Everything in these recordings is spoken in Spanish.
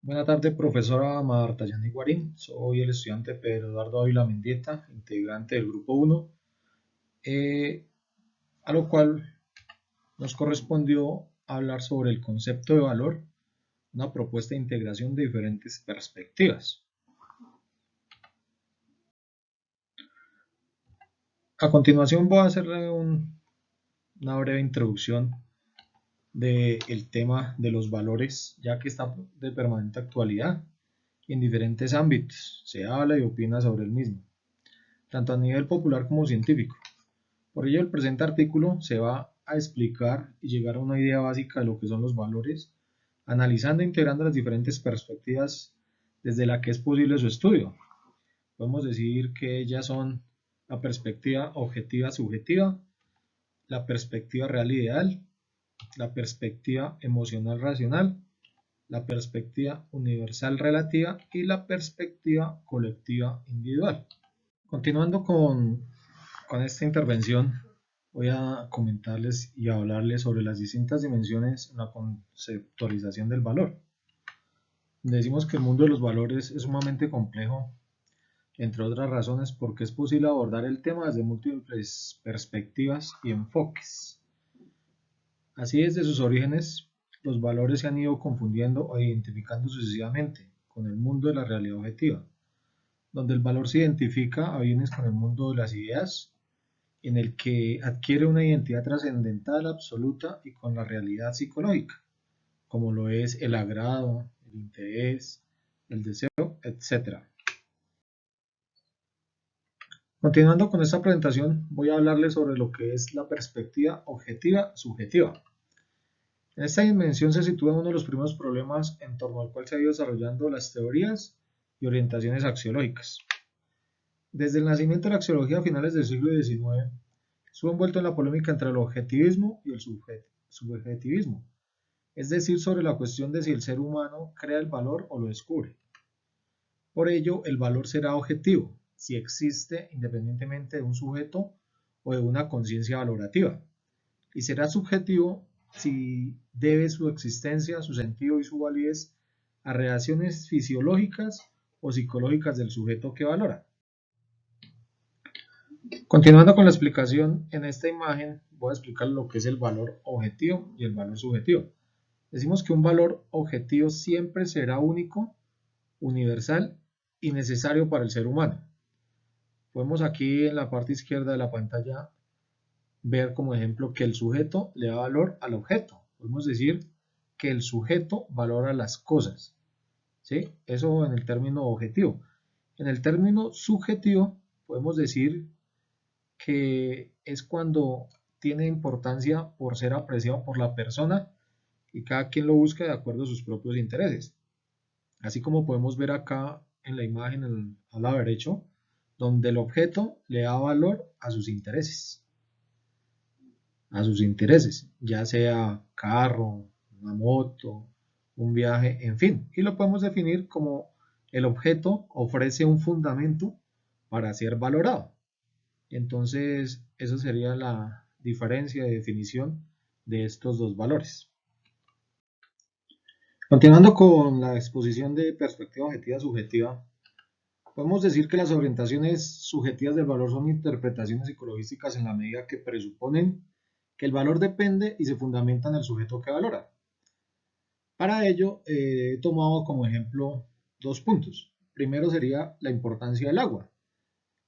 Buenas tardes, profesora Marta Yani Guarín. Soy el estudiante Pedro Eduardo Ávila Mendieta, integrante del grupo 1, a lo cual nos correspondió hablar sobre el concepto de valor, una propuesta de integración de diferentes perspectivas. A continuación voy a hacerle una breve introducción del tema de los valores, ya que está de permanente actualidad y en diferentes ámbitos se habla y opina sobre el mismo, tanto a nivel popular como científico. Por ello, el presente artículo se va a explicar y llegar a una idea básica de lo que son los valores, analizando e integrando las diferentes perspectivas desde la que es posible su estudio. Podemos decir que ellas son la perspectiva objetiva subjetiva, la perspectiva real ideal, la perspectiva emocional racional, la perspectiva universal relativa y la perspectiva colectiva individual. Continuando con esta intervención, voy a comentarles y hablarles sobre las distintas dimensiones en la conceptualización del valor. Decimos que el mundo de los valores es sumamente complejo, entre otras razones porque es posible abordar el tema desde múltiples perspectivas y enfoques. Así, desde sus orígenes, los valores se han ido confundiendo o identificando sucesivamente con el mundo de la realidad objetiva, donde el valor se identifica a bienes con el mundo de las ideas, en el que adquiere una identidad trascendental absoluta y con la realidad psicológica, como lo es el agrado, el interés, el deseo, etc. Continuando con esta presentación, voy a hablarles sobre lo que es la perspectiva objetiva subjetiva. En esta dimensión se sitúa uno de los primeros problemas en torno al cual se han ido desarrollando las teorías y orientaciones axiológicas. Desde el nacimiento de la axiología a finales del siglo XIX, estuvo envuelto en la polémica entre el objetivismo y el subjetivismo, es decir, sobre la cuestión de si el ser humano crea el valor o lo descubre. Por ello, el valor será objetivo si existe independientemente de un sujeto o de una conciencia valorativa, y será subjetivo si debe su existencia, su sentido y su validez a reacciones fisiológicas o psicológicas del sujeto que valora. Continuando con la explicación, en esta imagen voy a explicar lo que es el valor objetivo y el valor subjetivo. Decimos que un valor objetivo siempre será único, universal y necesario para el ser humano. Podemos aquí en la parte izquierda de la pantalla ver como ejemplo que el sujeto le da valor al objeto. Podemos decir que el sujeto valora las cosas, ¿sí? Eso en el término objetivo. En el término subjetivo podemos decir que es cuando tiene importancia por ser apreciado por la persona y cada quien lo busca de acuerdo a sus propios intereses. Así como podemos ver acá en la imagen al lado derecho, donde el objeto le da valor a sus intereses, ya sea carro, una moto, un viaje, en fin, y lo podemos definir como el objeto ofrece un fundamento para ser valorado. Entonces, esa sería la diferencia de definición de estos dos valores. Continuando con la exposición de perspectiva objetiva subjetiva, podemos decir que las orientaciones subjetivas del valor son interpretaciones psicológicas en la medida que presuponen que el valor depende y se fundamenta en el sujeto que valora. Para ello, he tomado como ejemplo dos puntos. Primero sería la importancia del agua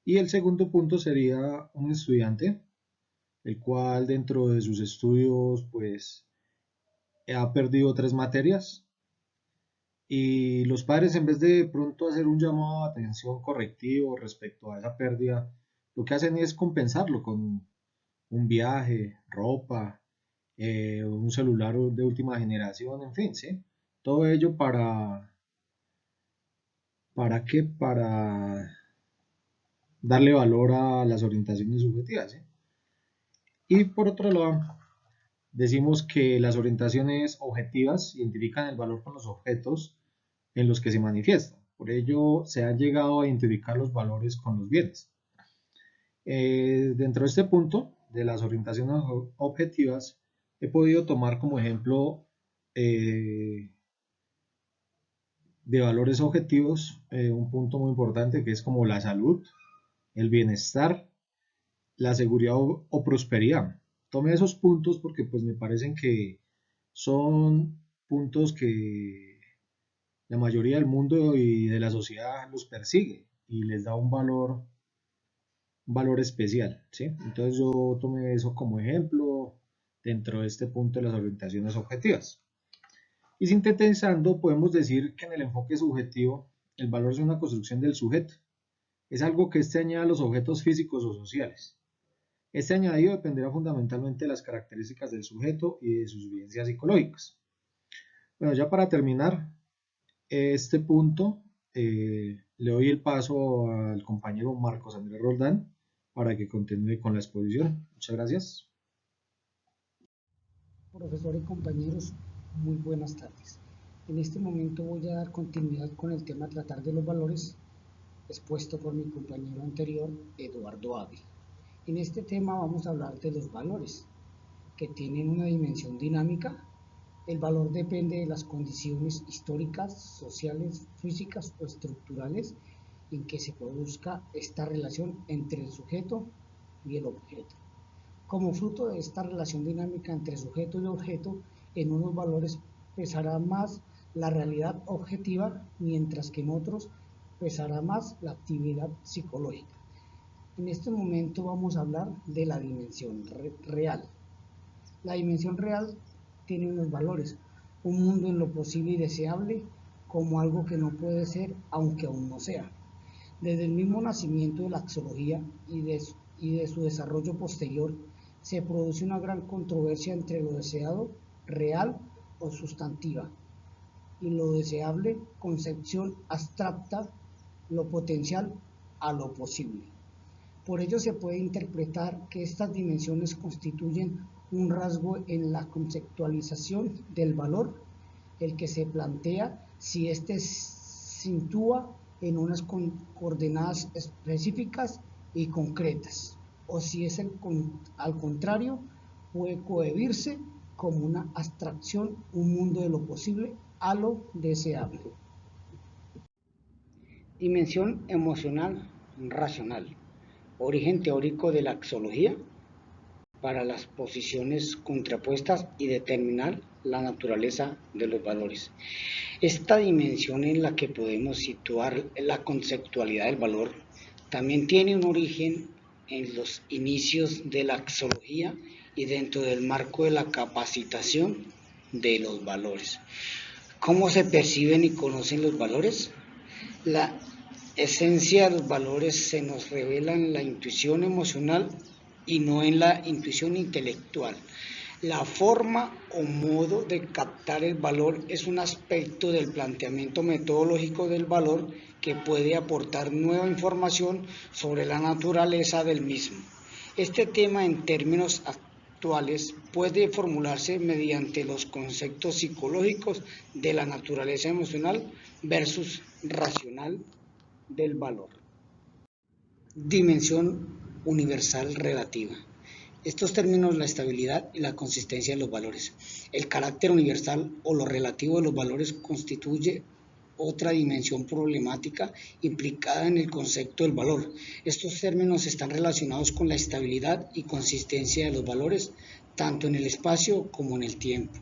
y el segundo punto sería un estudiante, el cual dentro de sus estudios pues ha perdido 3 materias y los padres en vez de pronto hacer un llamado de atención correctivo respecto a esa pérdida, lo que hacen es compensarlo con un viaje, ropa, un celular de última generación, en fin, ¿sí? Todo ello ¿para qué? Para darle valor a las orientaciones subjetivas, ¿sí? Y por otro lado, decimos que las orientaciones objetivas identifican el valor con los objetos en los que se manifiesta. Por ello, se han llegado a identificar los valores con los bienes. Dentro de este punto de las orientaciones objetivas, he podido tomar como ejemplo de valores objetivos, un punto muy importante que es como la salud, el bienestar, la seguridad o prosperidad. Tome esos puntos porque pues me parecen que son puntos que la mayoría del mundo y de la sociedad los persigue y les da un valor especial, ¿sí? Entonces yo tomé eso como ejemplo dentro de este punto de las orientaciones objetivas. Y sintetizando, podemos decir que en el enfoque subjetivo, el valor es una construcción del sujeto. Es algo que éste añade a los objetos físicos o sociales. Este añadido dependerá fundamentalmente de las características del sujeto y de sus vivencias psicológicas. Bueno, ya para terminar este punto, le doy el paso al compañero Marcos Andrés Roldán para que continúe con la exposición. Muchas gracias. Profesor y compañeros, muy buenas tardes. En este momento voy a dar continuidad con el tema tratar de los valores expuesto por mi compañero anterior, Eduardo Ávila. En este tema vamos a hablar de los valores, que tienen una dimensión dinámica. El valor depende de las condiciones históricas, sociales, físicas o estructurales en que se produzca esta relación entre el sujeto y el objeto. Como fruto de esta relación dinámica entre sujeto y objeto, en unos valores pesará más la realidad objetiva, mientras que en otros pesará más la actividad psicológica. En este momento vamos a hablar de la dimensión real. La dimensión real tiene unos valores, un mundo en lo posible y deseable como algo que no puede ser aunque aún no sea. Desde el mismo nacimiento de la axiología y de su desarrollo posterior, se produce una gran controversia entre lo deseado, real o sustantiva, y lo deseable, concepción abstracta, lo potencial a lo posible. Por ello se puede interpretar que estas dimensiones constituyen un rasgo en la conceptualización del valor, el que se plantea si éste se sitúa en unas coordenadas específicas y concretas, o si es al contrario, puede cohibirse como una abstracción, un mundo de lo posible a lo deseable. Dimensión emocional racional. Origen teórico de la axiología para las posiciones contrapuestas y determinar la naturaleza de los valores. Esta dimensión en la que podemos situar la conceptualidad del valor también tiene un origen en los inicios de la axiología y dentro del marco de la capacitación de los valores. ¿Cómo se perciben y conocen los valores? La esencia de los valores se nos revela en la intuición emocional y no en la intuición intelectual. La forma o modo de captar el valor es un aspecto del planteamiento metodológico del valor que puede aportar nueva información sobre la naturaleza del mismo. Este tema en términos actuales puede formularse mediante los conceptos psicológicos de la naturaleza emocional versus racional del valor. Dimensión universal relativa. Estos términos, la estabilidad y la consistencia de los valores. El carácter universal o lo relativo de los valores constituye otra dimensión problemática implicada en el concepto del valor. Estos términos están relacionados con la estabilidad y consistencia de los valores, tanto en el espacio como en el tiempo.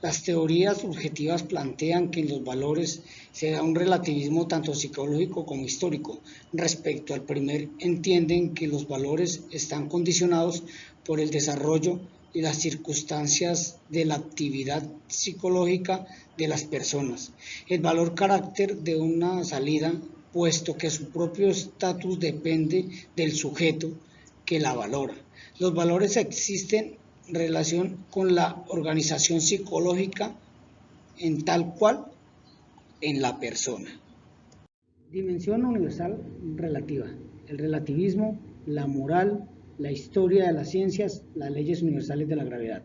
Las teorías subjetivas plantean que en los valores se da un relativismo tanto psicológico como histórico. Respecto al primer, entienden que los valores están condicionados por el desarrollo y las circunstancias de la actividad psicológica de las personas. El valor carácter de una salida, puesto que su propio estatus depende del sujeto que la valora. Los valores existen en relación con la organización psicológica en tal cual en la persona. Dimensión universal relativa. El relativismo, la moral, la historia de las ciencias, las leyes universales de la gravedad.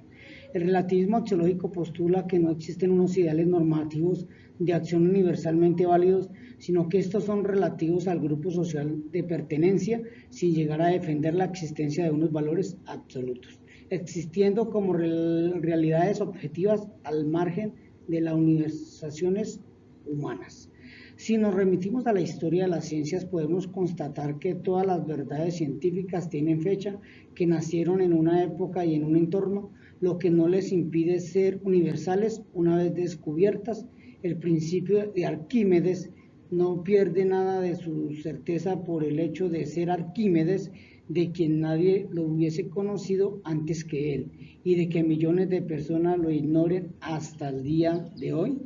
El relativismo axiológico postula que no existen unos ideales normativos de acción universalmente válidos, sino que estos son relativos al grupo social de pertenencia sin llegar a defender la existencia de unos valores absolutos, existiendo como realidades objetivas al margen de las universalizaciones humanas. Si nos remitimos a la historia de las ciencias, podemos constatar que todas las verdades científicas tienen fecha, que nacieron en una época y en un entorno, lo que no les impide ser universales una vez descubiertas. El principio de Arquímedes no pierde nada de su certeza por el hecho de ser Arquímedes, de quien nadie lo hubiese conocido antes que él, y de que millones de personas lo ignoren hasta el día de hoy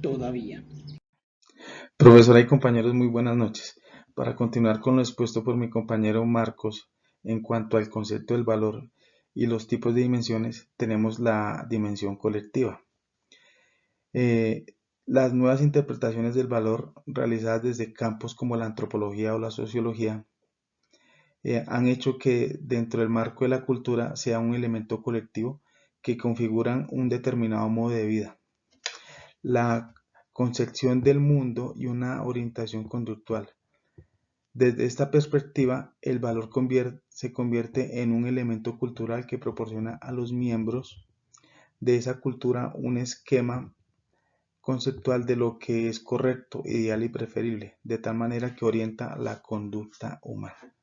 todavía. Profesora y compañeros, muy buenas noches. Para continuar con lo expuesto por mi compañero Marcos en cuanto al concepto del valor y los tipos de dimensiones, tenemos la dimensión colectiva. Eh, las nuevas interpretaciones del valor realizadas desde campos como la antropología o la sociología han hecho que dentro del marco de la cultura sea un elemento colectivo que configuran un determinado modo de vida, la concepción del mundo y una orientación conductual. Desde esta perspectiva, el valor se convierte en un elemento cultural que proporciona a los miembros de esa cultura un esquema conceptual de lo que es correcto, ideal y preferible, de tal manera que orienta la conducta humana.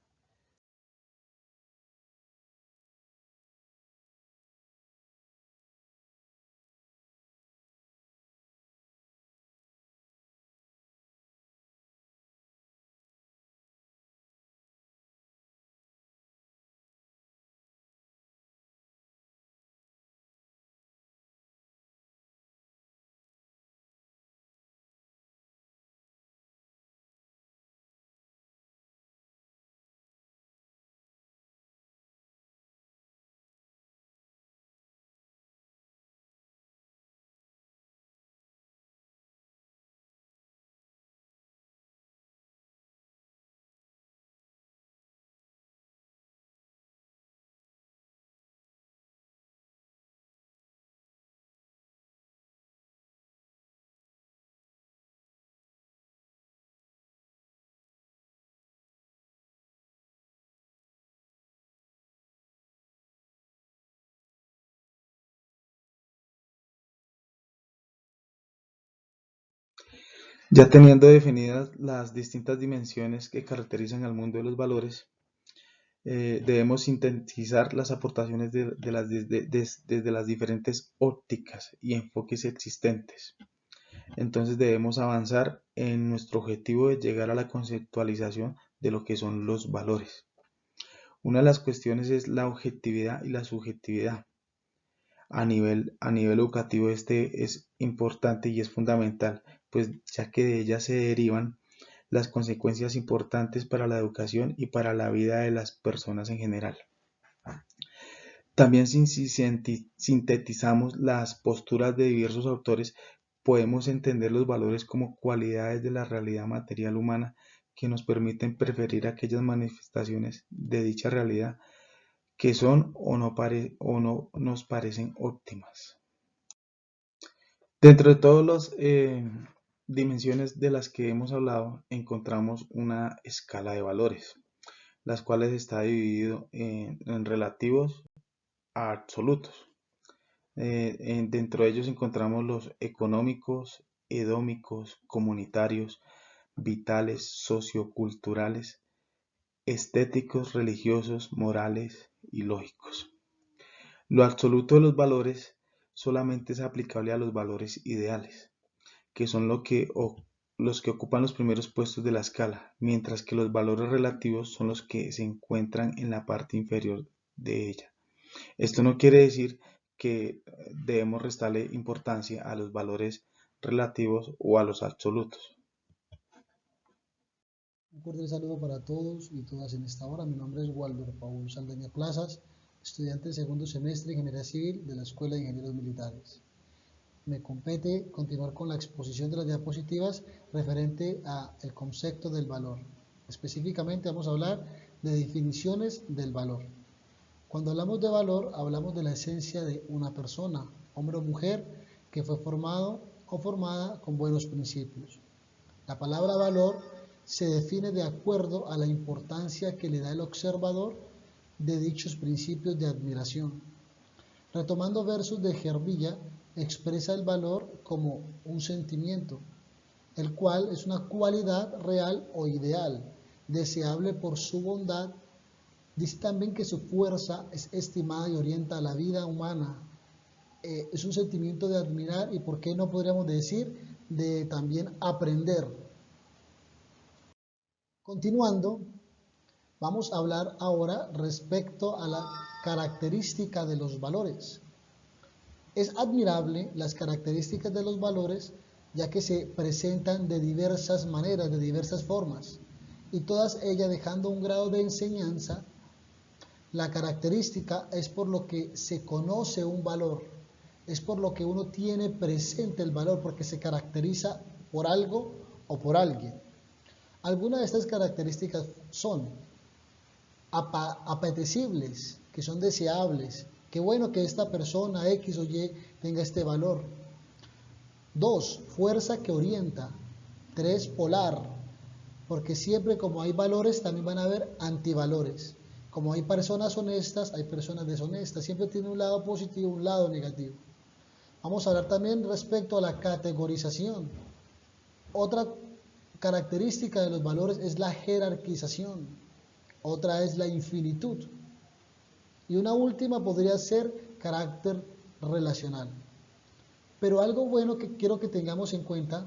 Ya teniendo definidas las distintas dimensiones que caracterizan al mundo de los valores, debemos sintetizar las aportaciones desde las diferentes ópticas y enfoques existentes. Entonces debemos avanzar en nuestro objetivo de llegar a la conceptualización de lo que son los valores. Una de las cuestiones es la objetividad y la subjetividad. A nivel educativo este es importante y es fundamental, pues ya que de ella se derivan las consecuencias importantes para la educación y para la vida de las personas en general. También si sintetizamos las posturas de diversos autores, podemos entender los valores como cualidades de la realidad material humana que nos permiten preferir aquellas manifestaciones de dicha realidad que son o no nos parecen óptimas. Dentro de todas las dimensiones de las que hemos hablado, encontramos una escala de valores, las cuales está dividido en relativos a absolutos. Dentro de ellos encontramos los económicos, edómicos, comunitarios, vitales, socioculturales, estéticos, religiosos, morales y lógicos. Lo absoluto de los valores solamente es aplicable a los valores ideales, que son los que ocupan los primeros puestos de la escala, mientras que los valores relativos son los que se encuentran en la parte inferior de ella. Esto no quiere decir que debemos restarle importancia a los valores relativos o a los absolutos. Un cordial saludo para todos y todas en esta hora. Mi nombre es Walter Paul Saldaña Plazas, estudiante del segundo semestre de Ingeniería Civil de la Escuela de Ingenieros Militares. Me compete continuar con la exposición de las diapositivas referente al concepto del valor. Específicamente vamos a hablar de definiciones del valor. Cuando hablamos de valor, hablamos de la esencia de una persona, hombre o mujer, que fue formado o formada con buenos principios. La palabra valor se define de acuerdo a la importancia que le da el observador de dichos principios de admiración. Retomando versos de Gervilla, expresa el valor como un sentimiento, el cual es una cualidad real o ideal, deseable por su bondad. Dice también que su fuerza es estimada y orienta a la vida humana. Es un sentimiento de admirar y, ¿por qué no podríamos decir, de también aprender? Continuando, vamos a hablar ahora respecto a la característica de los valores. Es admirable las características de los valores, ya que se presentan de diversas maneras, de diversas formas, y todas ellas dejando un grado de enseñanza. La característica es por lo que se conoce un valor, es por lo que uno tiene presente el valor, porque se caracteriza por algo o por alguien. Algunas de estas características son apetecibles, que son deseables. Qué bueno que esta persona X o Y tenga este valor. 2, fuerza que orienta. 3, polar, porque siempre como hay valores también van a haber antivalores. Como hay personas honestas, hay personas deshonestas. Siempre tiene un lado positivo, un lado negativo. Vamos a hablar también respecto a la categorización. Otra característica de los valores es la jerarquización. Otra es la infinitud. Y una última podría ser carácter relacional. Pero algo bueno que quiero que tengamos en cuenta,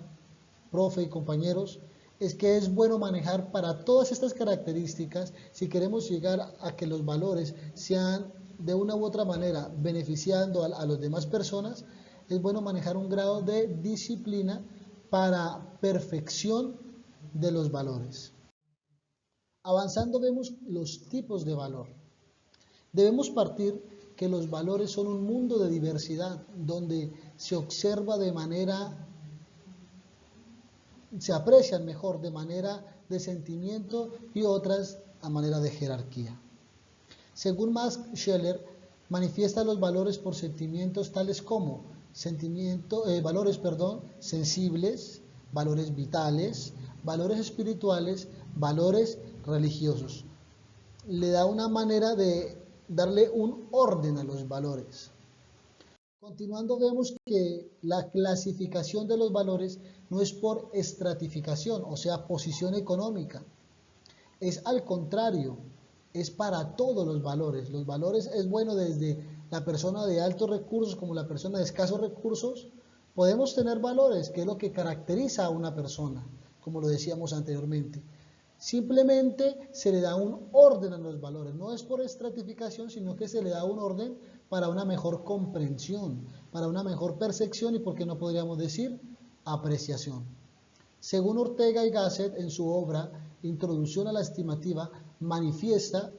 profe y compañeros, es que es bueno manejar para todas estas características, si queremos llegar a que los valores sean de una u otra manera beneficiando a las demás personas, es bueno manejar un grado de disciplina para perfección de los valores. Avanzando vemos los tipos de valor. Debemos partir que los valores son un mundo de diversidad, donde se observa de manera, se aprecian mejor de manera de sentimiento y otras a manera de jerarquía. Según Max Scheler, manifiesta los valores por sentimientos tales como valores sensibles, valores vitales, valores espirituales, valores religiosos. Le da una manera de darle un orden a los valores. Continuando, vemos que la clasificación de los valores no es por estratificación, o sea, posición económica. Es al contrario, es para todos los valores. Los valores es bueno desde la persona de altos recursos como la persona de escasos recursos. Podemos tener valores, que es lo que caracteriza a una persona, como lo decíamos anteriormente. Simplemente se le da un orden a los valores, no es por estratificación, sino que se le da un orden para una mejor comprensión, para una mejor percepción y, ¿por qué no podríamos decir, apreciación? Según Ortega y Gasset, en su obra Introducción a la Estimativa, manifiesta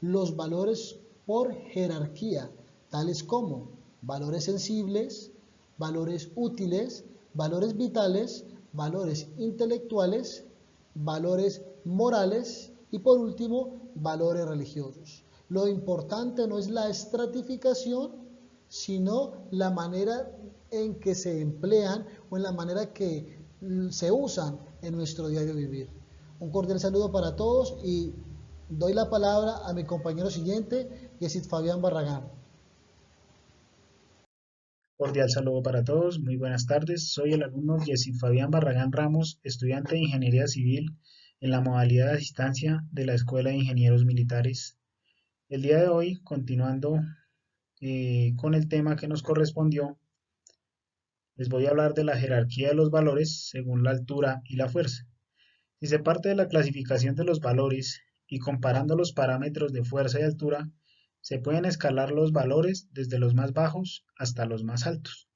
los valores por jerarquía, tales como valores sensibles, valores útiles, valores vitales, valores intelectuales, valores morales y, por último, valores religiosos. Lo importante no es la estratificación, sino la manera en que se emplean o en la manera que se usan en nuestro diario vivir. Un cordial saludo para todos y doy la palabra a mi compañero siguiente, Yesid Fabián Barragán. Cordial saludo para todos, muy buenas tardes. Soy el alumno Yesid Fabián Barragán Ramos, estudiante de Ingeniería Civil en la modalidad de asistencia de la Escuela de Ingenieros Militares. El día de hoy, continuando con el tema que nos correspondió, les voy a hablar de la jerarquía de los valores según la altura y la fuerza. Si se parte de la clasificación de los valores y comparando los parámetros de fuerza y altura, se pueden escalar los valores desde los más bajos hasta los más altos.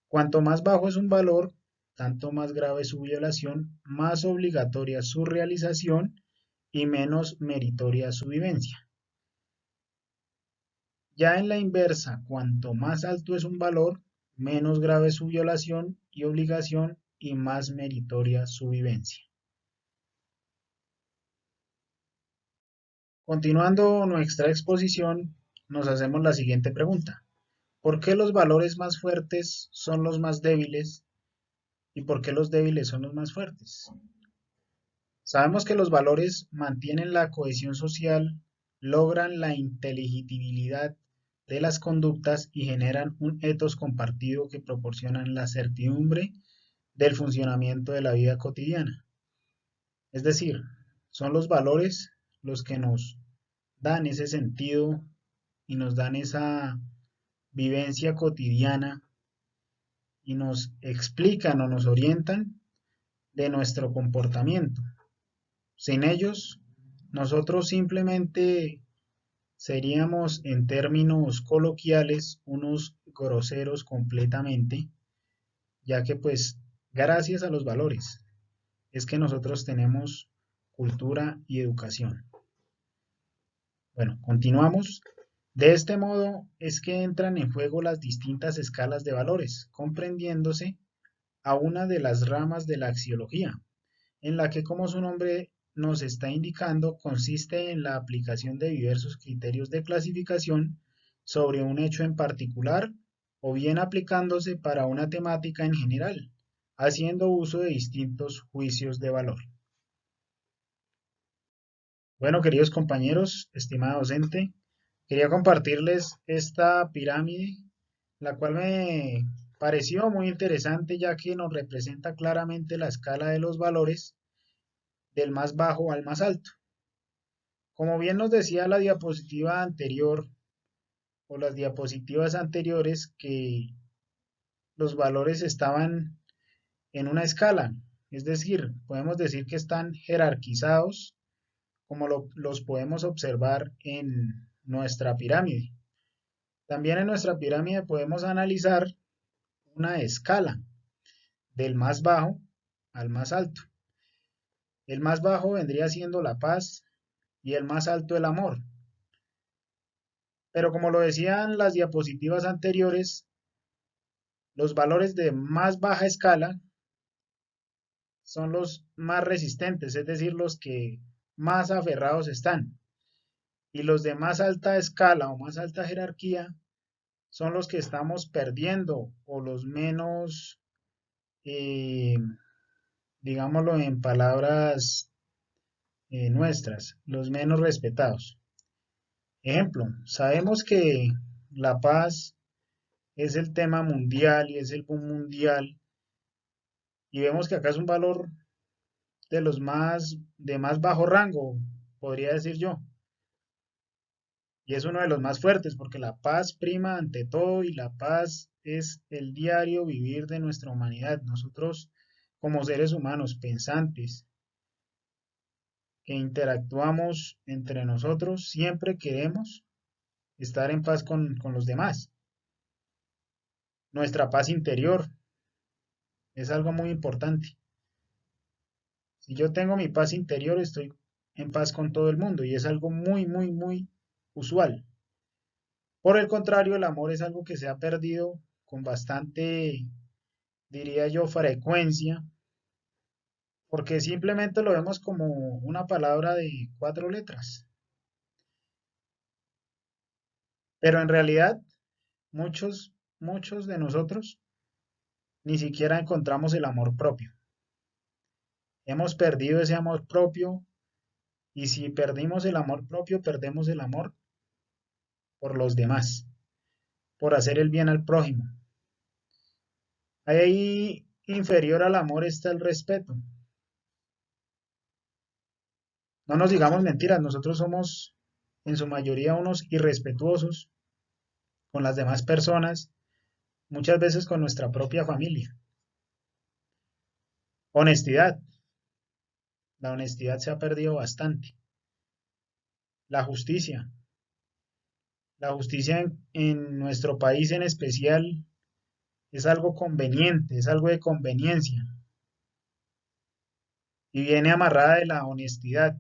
Cuanto más bajo es un valor, tanto más grave su violación, más obligatoria su realización y menos meritoria su vivencia. Ya en la inversa, cuanto más alto es un valor, menos grave su violación y obligación y más meritoria su vivencia. Continuando nuestra exposición, nos hacemos la siguiente pregunta. ¿Por qué los valores más fuertes son los más débiles y por qué los débiles son los más fuertes? Sabemos que los valores mantienen la cohesión social, logran la inteligibilidad de las conductas y generan un ethos compartido que proporcionan la certidumbre del funcionamiento de la vida cotidiana. Es decir, son los valores los que nos dan ese sentido y nos dan esa vivencia cotidiana y nos explican o nos orientan de nuestro comportamiento. Sin ellos, nosotros simplemente seríamos, en términos coloquiales, unos groseros completamente, ya que pues gracias a los valores es que nosotros tenemos cultura y educación. Bueno, continuamos. De este modo es que entran en juego las distintas escalas de valores, comprendiéndose a una de las ramas de la axiología, en la que, como su nombre nos está indicando, consiste en la aplicación de diversos criterios de clasificación sobre un hecho en particular o bien aplicándose para una temática en general, haciendo uso de distintos juicios de valor. Bueno, queridos compañeros, estimada docente, quería compartirles esta pirámide, la cual me pareció muy interesante ya que nos representa claramente la escala de los valores del más bajo al más alto. Como bien nos decía la diapositiva anterior o las diapositivas anteriores, que los valores estaban en una escala, es decir, podemos decir que están jerarquizados como los podemos observar en nuestra pirámide. También en nuestra pirámide podemos analizar una escala del más bajo al más alto. El más bajo vendría siendo la paz y el más alto el amor. Pero como lo decían las diapositivas anteriores, los valores de más baja escala son los más resistentes, es decir, los que más aferrados están. Y los de más alta escala o más alta jerarquía son los que estamos perdiendo o los menos, eh, digámoslo en palabras nuestras, los menos respetados. Ejemplo, sabemos que la paz es el tema mundial y es el boom mundial y vemos que acá es un valor de más bajo rango, podría decir yo. Y es uno de los más fuertes porque la paz prima ante todo y la paz es el diario vivir de nuestra humanidad. Nosotros como seres humanos pensantes que interactuamos entre nosotros siempre queremos estar en paz con los demás. Nuestra paz interior es algo muy importante. Si yo tengo mi paz interior, estoy en paz con todo el mundo y es algo muy, muy, muy usual. Por el contrario, el amor es algo que se ha perdido con bastante, diría yo, frecuencia, porque simplemente lo vemos como una palabra de 4 letras. Pero en realidad, muchos de nosotros ni siquiera encontramos el amor propio. Hemos perdido ese amor propio y si perdimos el amor propio, perdemos el amor por los demás, por hacer el bien al prójimo. Ahí inferior al amor está el respeto. No nos digamos mentiras, nosotros somos en su mayoría unos irrespetuosos con las demás personas, muchas veces con nuestra propia familia. Honestidad. La honestidad se ha perdido bastante. La justicia. La justicia en nuestro país en especial es algo conveniente, es algo de conveniencia. Y viene amarrada de la honestidad,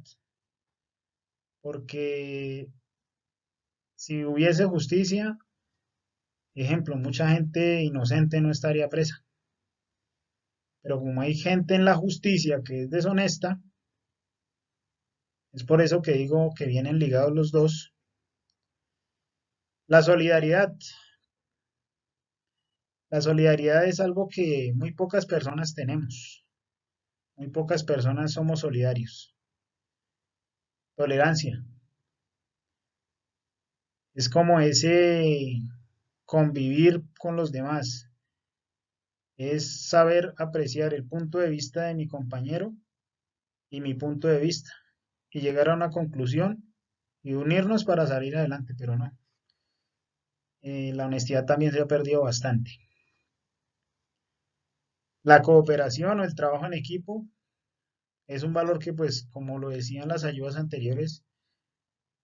porque si hubiese justicia, ejemplo, mucha gente inocente no estaría presa. Pero como hay gente en la justicia que es deshonesta, es por eso que digo que vienen ligados los dos. La solidaridad. La solidaridad es algo que muy pocas personas tenemos. Muy pocas personas somos solidarios. Tolerancia. Es como ese convivir con los demás. es saber apreciar el punto de vista de mi compañero y mi punto de vista y llegar a una conclusión y unirnos para salir adelante, pero no. La honestidad también se ha perdido bastante. La cooperación o el trabajo en equipo es un valor que, pues, como lo decían las ayudas anteriores,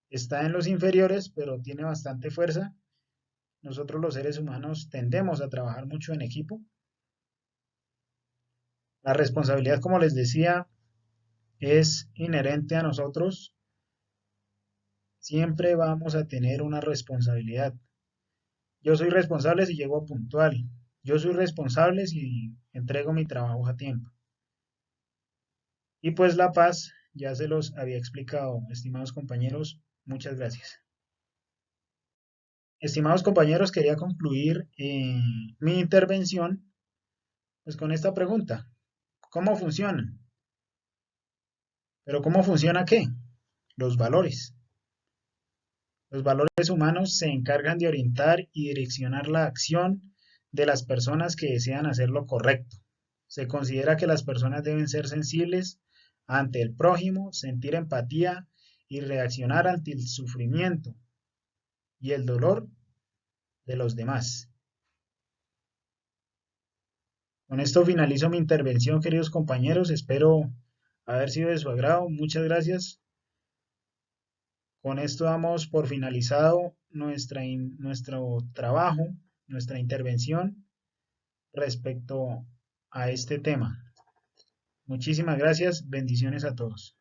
está en los inferiores, pero tiene bastante fuerza. Nosotros los seres humanos tendemos a trabajar mucho en equipo. La responsabilidad, como les decía, es inherente a nosotros. Siempre vamos a tener una responsabilidad. Yo soy responsable si llego puntual. Yo soy responsable si entrego mi trabajo a tiempo. Y pues la paz, ya se los había explicado, estimados compañeros. Muchas gracias. Estimados compañeros, quería concluir mi intervención pues con esta pregunta. ¿Cómo funcionan? ¿Pero cómo funciona qué? Los valores. Los valores humanos se encargan de orientar y direccionar la acción de las personas que desean hacer lo correcto. Se considera que las personas deben ser sensibles ante el prójimo, sentir empatía y reaccionar ante el sufrimiento y el dolor de los demás. Con esto finalizo mi intervención, queridos compañeros. Espero haber sido de su agrado. Muchas gracias. Con esto damos por finalizado nuestro trabajo, nuestra intervención respecto a este tema. Muchísimas gracias. Bendiciones a todos.